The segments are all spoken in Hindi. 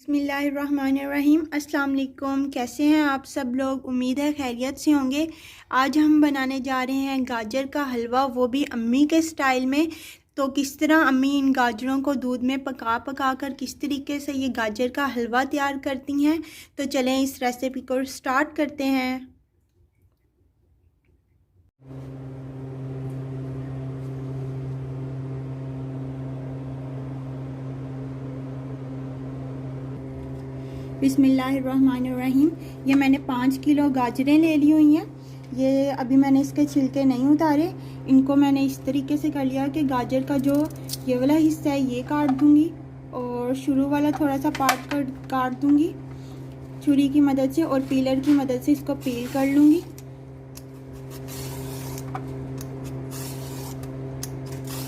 बिस्मिल्लाहिर्रहमानिर्रहीम। अस्सलाम वालेकुम। कैसे हैं आप सब लोग? उम्मीद है खैरियत से होंगे। आज हम बनाने जा रहे हैं गाजर का हलवा, वो भी अम्मी के स्टाइल में। तो किस तरह अम्मी इन गाजरों को दूध में पका कर किस तरीके से ये गाजर का हलवा तैयार करती हैं, तो चलें इस रेसिपी को स्टार्ट करते हैं। बिस्मिल्लाहिर्रहमानिर्रहीम। ये मैंने 5 किलो गाजरें ले ली हुई हैं। ये अभी मैंने इसके छिलके नहीं उतारे। इनको मैंने इस तरीके से कर लिया कि गाजर का जो ये वाला हिस्सा है ये काट दूंगी और शुरू वाला थोड़ा सा पार्ट काट दूंगी छुरी की मदद से, और पीलर की मदद से इसको पील कर लूँगी।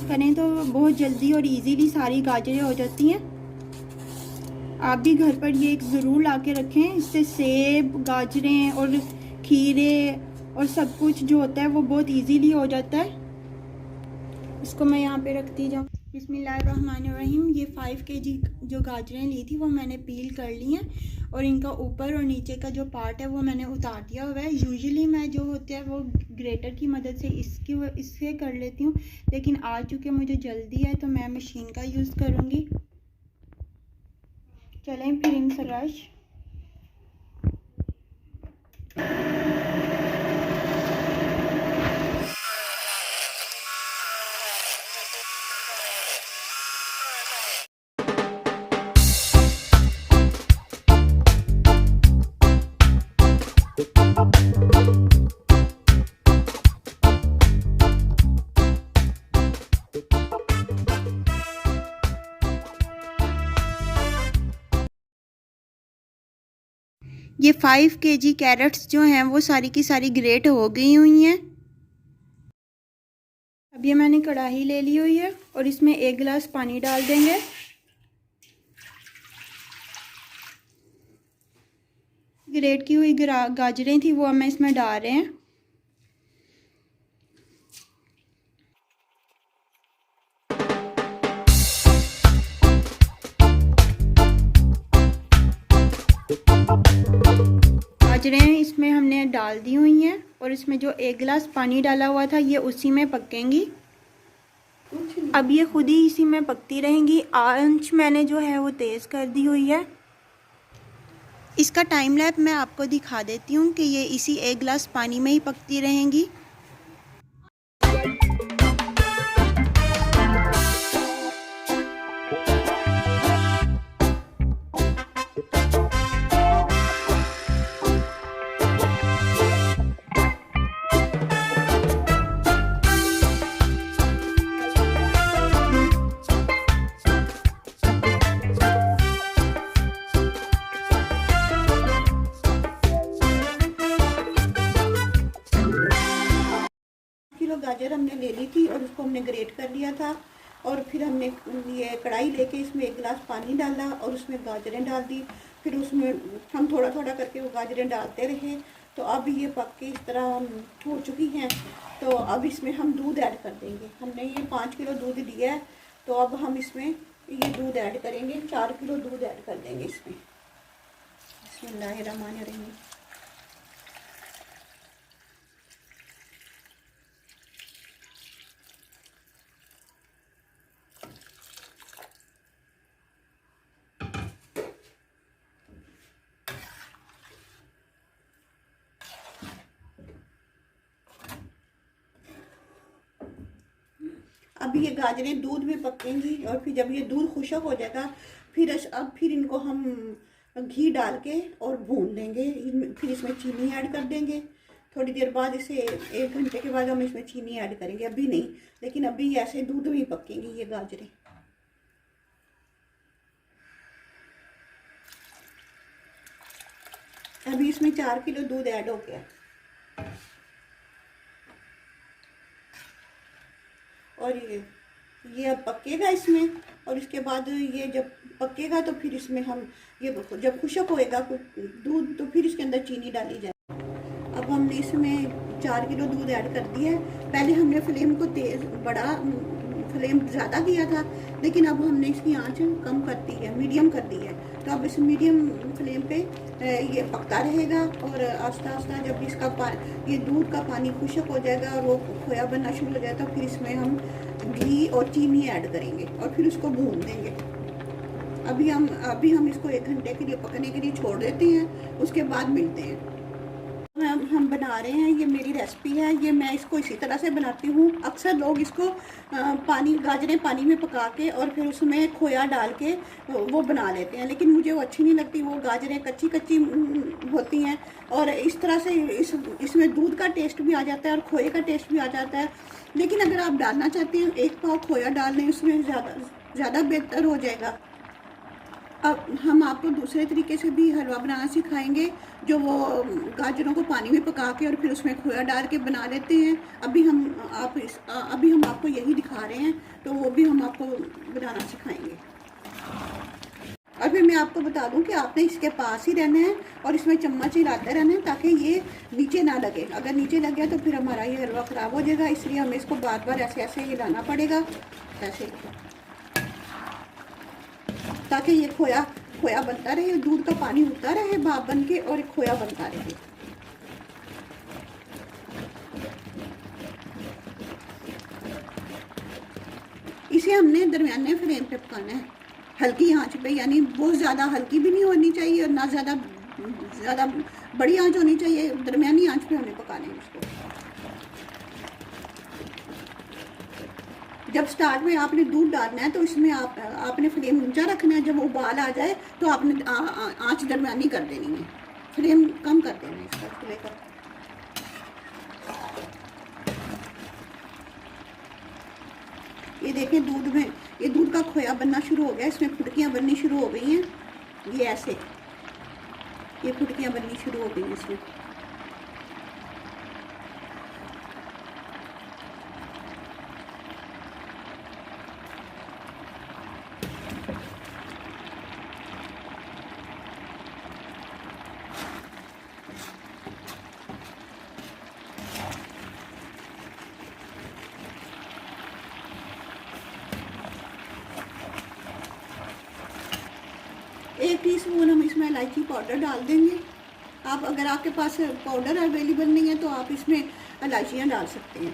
करें तो बहुत जल्दी और इजीली सारी गाजरें हो जाती हैं। आप भी घर पर ये ज़रूर ला के रखें। इससे सेब, गाजरें और खीरे और सब कुछ जो होता है वो बहुत इजीली हो जाता है। इसको मैं यहाँ पे रखती जाऊँ। बिस्मिल्लाहिर्रहमानिर्रहीम। ये 5 केजी जो गाजरें ली थी वो मैंने पील कर ली हैं, और इनका ऊपर और नीचे का जो पार्ट है वो मैंने उतार दिया हुआ है। यूजुअली मैं जो होता है वो ग्रेटर की मदद से इससे कर लेती हूँ, लेकिन आज चूँकि मुझे जल्दी है तो मैं मशीन का यूज़ करूँगी। चलें फिर इन सरश। ये 5 केजी कैरेट्स जो हैं वो सारी की सारी ग्रेट हो गई हुई हैं। अब ये मैंने कढ़ाई ले ली हुई है और इसमें 1 गिलास पानी डाल देंगे। ग्रेट की हुई गाजरें थी वो हम इसमें डाल रहे हैं। गाजरें इसमें हमने डाल दी हुई हैं, और इसमें जो 1 गिलास पानी डाला हुआ था ये उसी में पकेंगी। अब ये खुद ही इसी में पकती रहेंगी। आंच मैंने जो है वो तेज़ कर दी हुई है। इसका टाइम लैप मैं आपको दिखा देती हूँ कि ये इसी 1 गिलास पानी में ही पकती रहेंगी। गाजर हमने ले ली थी और उसको हमने ग्रेट कर लिया था, और फिर हमने ये कढ़ाई लेके इसमें 1 गिलास पानी डाला और उसमें गाजरें डाल दी। फिर उसमें हम थोड़ा थोड़ा करके वो गाजरें डालते रहे। तो अब ये पक के इस तरह हो चुकी हैं। तो अब इसमें हम दूध ऐड कर देंगे। हमने ये 5 किलो दूध लिया है, तो अब हम इसमें ये दूध ऐड करेंगे। 4 किलो दूध ऐड कर देंगे इसमें। बिस्मिल्लाहिर्रहमानिर्रहीम। अब ये गाजरें दूध में पकेंगी, और फिर जब ये दूध खुशक हो जाएगा फिर इनको हम घी डाल के और भून देंगे। फिर इसमें चीनी ऐड कर देंगे। थोड़ी देर बाद इसे 1 घंटे के बाद हम इसमें चीनी ऐड करेंगे। अभी नहीं, लेकिन अभी ऐसे दूध में पकेंगी ये गाजरें। अभी इसमें 4 किलो दूध ऐड हो गया, और ये अब पकेगा इसमें। और इसके बाद ये जब पकेगा तो फिर इसमें हम ये जब खुशक होएगा दूध तो फिर इसके अंदर चीनी डाली जाए। अब हमने इसमें 4 किलो दूध ऐड कर दिया है। पहले हमने फ्लेम को फ्लेम ज़्यादा किया था, लेकिन अब हमने इसकी आंच कम कर दी है, मीडियम कर दी है। तो अब इस मीडियम फ्लेम पे ये पकता रहेगा और आस्ता आस्ता जब इसका ये दूध का पानी खुश्क हो जाएगा और वो खोया बनना शुरू हो जाएगा, तो फिर इसमें हम घी और चीनी ऐड करेंगे और फिर उसको भून देंगे। अभी हम इसको 1 घंटे के लिए पकने के लिए छोड़ देते हैं, उसके बाद मिलते हैं। हम बना रहे हैं, ये मेरी रेसिपी है, ये मैं इसको इसी तरह से बनाती हूँ। अक्सर लोग इसको गाजरें पानी में पका के और फिर उसमें खोया डाल के वो बना लेते हैं, लेकिन मुझे वो अच्छी नहीं लगती। वो गाजरें कच्ची कच्ची होती हैं और इस तरह से इसमें दूध का टेस्ट भी आ जाता है और खोए का टेस्ट भी आ जाता है। लेकिन अगर आप डालना चाहते हैं 1 पाव खोया डाल दें, उसमें ज़्यादा बेहतर हो जाएगा। अब हम आपको दूसरे तरीके से भी हलवा बनाना सिखाएंगे, जो वो गाजरों को पानी में पका के और फिर उसमें खोया डाल के बना लेते हैं। अभी हम आपको यही दिखा रहे हैं, तो वो भी हम आपको बनाना सिखाएंगे। और फिर मैं आपको बता दूं कि आपने इसके पास ही रहना है और इसमें चम्मच हिलाते रहना है ताकि ये नीचे ना लगे। अगर नीचे लग गया तो फिर हमारा ये हलवा ख़राब हो जाएगा, इसलिए हमें इसको बार बार ऐसे ऐसे हिलाना पड़ेगा, ऐसे, ताकि ये खोया बनता रहे, दूध का पानी उठता रहे भाप बन के और खोया बनता रहे। इसे हमने दरमियाने फ्लेम पे पकाना है, हल्की आंच पे, यानी बहुत ज़्यादा हल्की भी नहीं होनी चाहिए और ना ज़्यादा बड़ी आंच होनी चाहिए, दरमियानी आंच पे हमें पकाना है इसको। जब स्टार्ट में आपने दूध डालना है तो इसमें आपने फ्लेम ऊंचा रखना है। जब उबाल आ जाए तो आपने आंच दरमियानी कर देनी है, फ्लेम कम कर देना है इसका चूल्हे का। ये देखें ये दूध का खोया बनना शुरू हो गया, इसमें फुटकियाँ बननी शुरू हो गई हैं। ये ऐसे ये फुटकियाँ बननी शुरू हो गई हैं इसमें। एक टीस्पून हम इसमें इलायची पाउडर डाल देंगे। आप अगर आपके पास पाउडर अवेलेबल नहीं है तो आप इसमें इलायचियाँ डाल सकते हैं।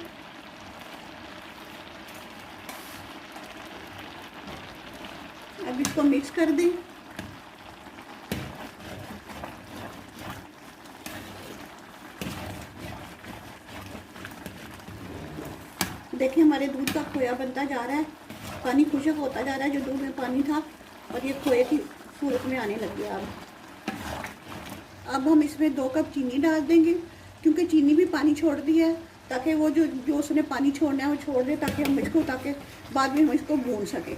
अब इसको मिक्स कर दें। देखिए हमारे दूध का खोया बनता जा रहा है, पानी खुश्क होता जा रहा है, जो दूध में पानी था और ये खोए की सूरत में आने लग गया। अब हम इसमें 2 कप चीनी डाल देंगे, क्योंकि चीनी भी पानी छोड़ दी है, ताकि वो जो उसने पानी छोड़ना है वो छोड़ दे, ताकि बाद में हम इसको भून सके।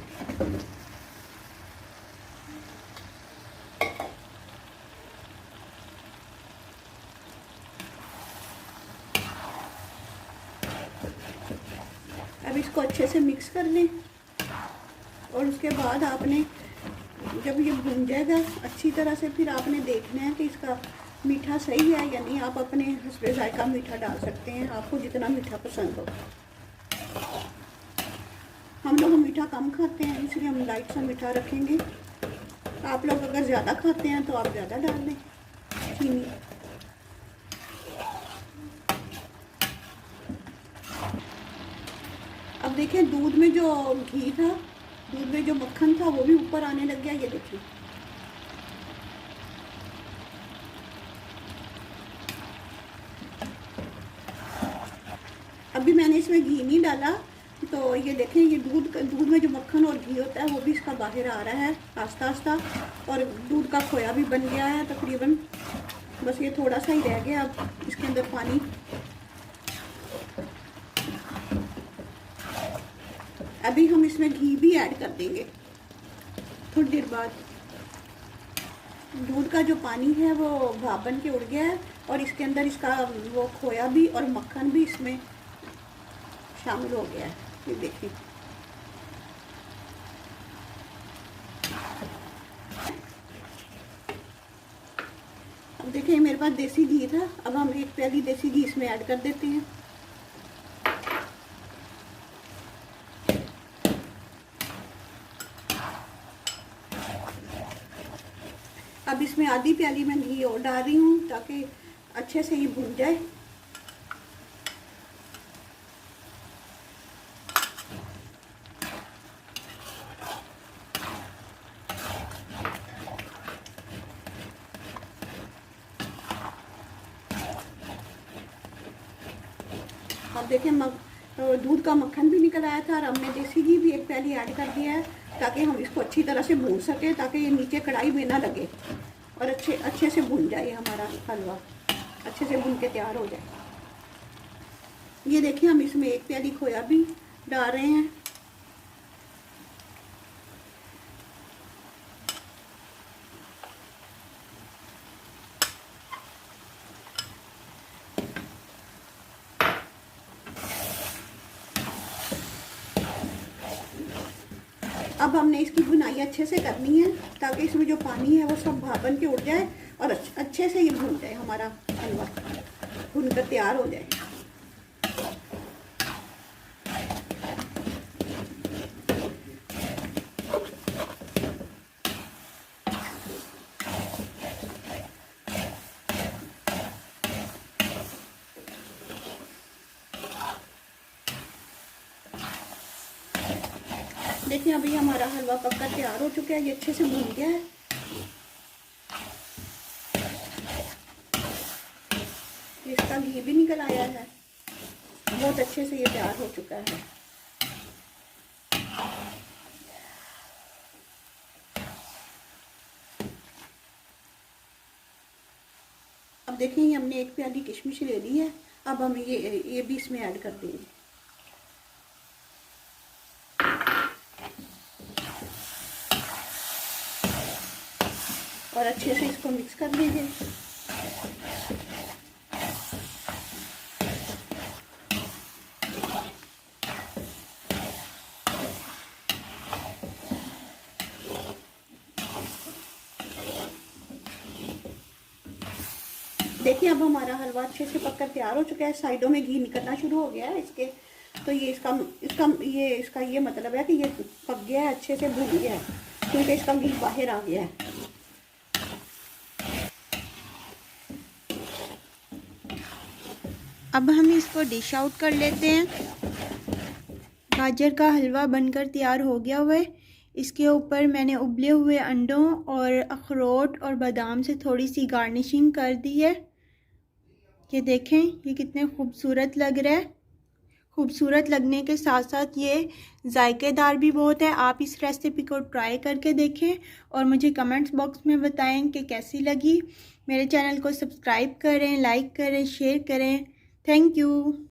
अब इसको अच्छे से मिक्स कर लें और उसके बाद आपने जब ये भून जाएगा अच्छी तरह से, फिर आपने देखना है कि इसका मीठा सही है या नहीं। आप अपने हस्बे जायका मीठा डाल सकते हैं, आपको जितना मीठा पसंद हो। हम लोग मीठा कम खाते हैं, इसलिए हम लाइट सा मीठा रखेंगे। आप लोग अगर ज़्यादा खाते हैं तो आप ज़्यादा डाल दें चीनी। अब देखें दूध में जो घी था, दूध में जो मक्खन था वो भी ऊपर आने लग गया। ये देखिए अभी मैंने इसमें घी नहीं डाला, तो ये देखें ये दूध में जो मक्खन और घी होता है वो भी इसका बाहर आ रहा है आस्ता आस्ता, और दूध का खोया भी बन गया है तकरीबन। बस ये थोड़ा सा ही रह गया अब इसके अंदर पानी। अभी हम इसमें घी भी ऐड कर देंगे थोड़ी देर बाद। दूध का जो पानी है वो भाप बन के उड़ गया है और इसके अंदर इसका वो खोया भी और मक्खन भी इसमें शामिल हो गया है। ये देखिए अब देखिए मेरे पास देसी घी था, अब हम 1 प्याली देसी घी इसमें ऐड कर देते हैं। अब इसमें आधी प्याली मैं घी और डाल रही हूँ ताकि अच्छे से ये भुन जाए। अब देखिए दूध का मक्खन भी निकल आया था और हमने देसी घी भी एक प्याली ऐड कर दिया है ताकि हम इसको अच्छी तरह से भून सकें, ताकि ये नीचे कढ़ाई में ना लगे और अच्छे से भुन जाए हमारा हलवा, अच्छे से भुन के तैयार हो जाए। ये देखिए हम इसमें एक प्याली खोया भी डाल रहे हैं। अब हमने इसकी भुनाई अच्छे से करनी है ताकि इसमें जो पानी है वो सब भाप बन के उड़ जाए और अच्छे से ये भुन जाए, हमारा हलवा भुन कर तैयार हो जाए। देखिए अभी हमारा हलवा पककर तैयार हो चुका है, ये अच्छे से भुन गया है। इसका घी भी निकल आया है, बहुत अच्छे से ये तैयार हो चुका है। अब देखिए हमने एक प्याली किशमिश ले ली है, अब हम ये भी इसमें ऐड कर देंगे। और अच्छे से इसको मिक्स कर लीजिए। देखिए अब हमारा हलवा अच्छे से पककर तैयार हो चुका है, साइडों में घी निकलना शुरू हो गया है इसके। तो ये इसका ये मतलब है कि ये पक गया है, अच्छे से भुन गया है, क्योंकि इसका घी बाहर आ गया है। अब हम इसको डिश आउट कर लेते हैं। गाजर का हलवा बनकर तैयार हो गया हुआ है। इसके ऊपर मैंने उबले हुए अंडों और अखरोट और बादाम से थोड़ी सी गार्निशिंग कर दी है। ये देखें ये कितने खूबसूरत लग रहा है। खूबसूरत लगने के साथ साथ ये जायकेदार भी बहुत है। आप इस रेसिपी को ट्राई करके देखें और मुझे कमेंट्स बॉक्स में बताएं कि कैसी लगी। मेरे चैनल को सब्सक्राइब करें, लाइक करें, शेयर करें। Thank you.